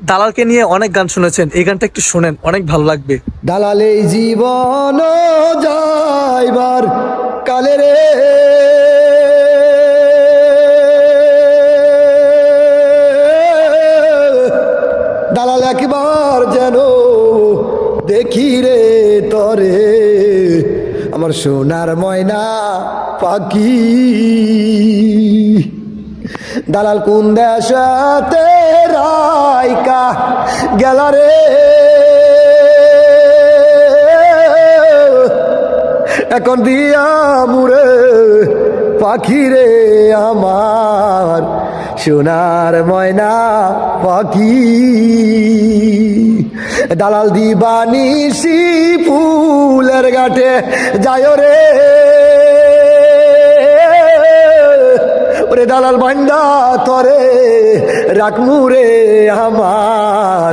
দালালকে নিয়ে অনেক গান শুনেছেন, এই গানটা একটু শোনেন, অনেক ভালো লাগবে। দালালে জীবন যাইবার কালে রে দালাল একবার যেন দেখি রে তরে আমার সোনার ময়না পাখি। দালাল কোন দেশাতে রাইকা গেলা রে এখন দিয়া মুরে পাখি রে আমার সোনার ময়না পাখি। দালাল দিবানিসি ফুলের ঘাটে যায় রে ওরে দালাল ভান্ডা তরে রাখমু রে আমার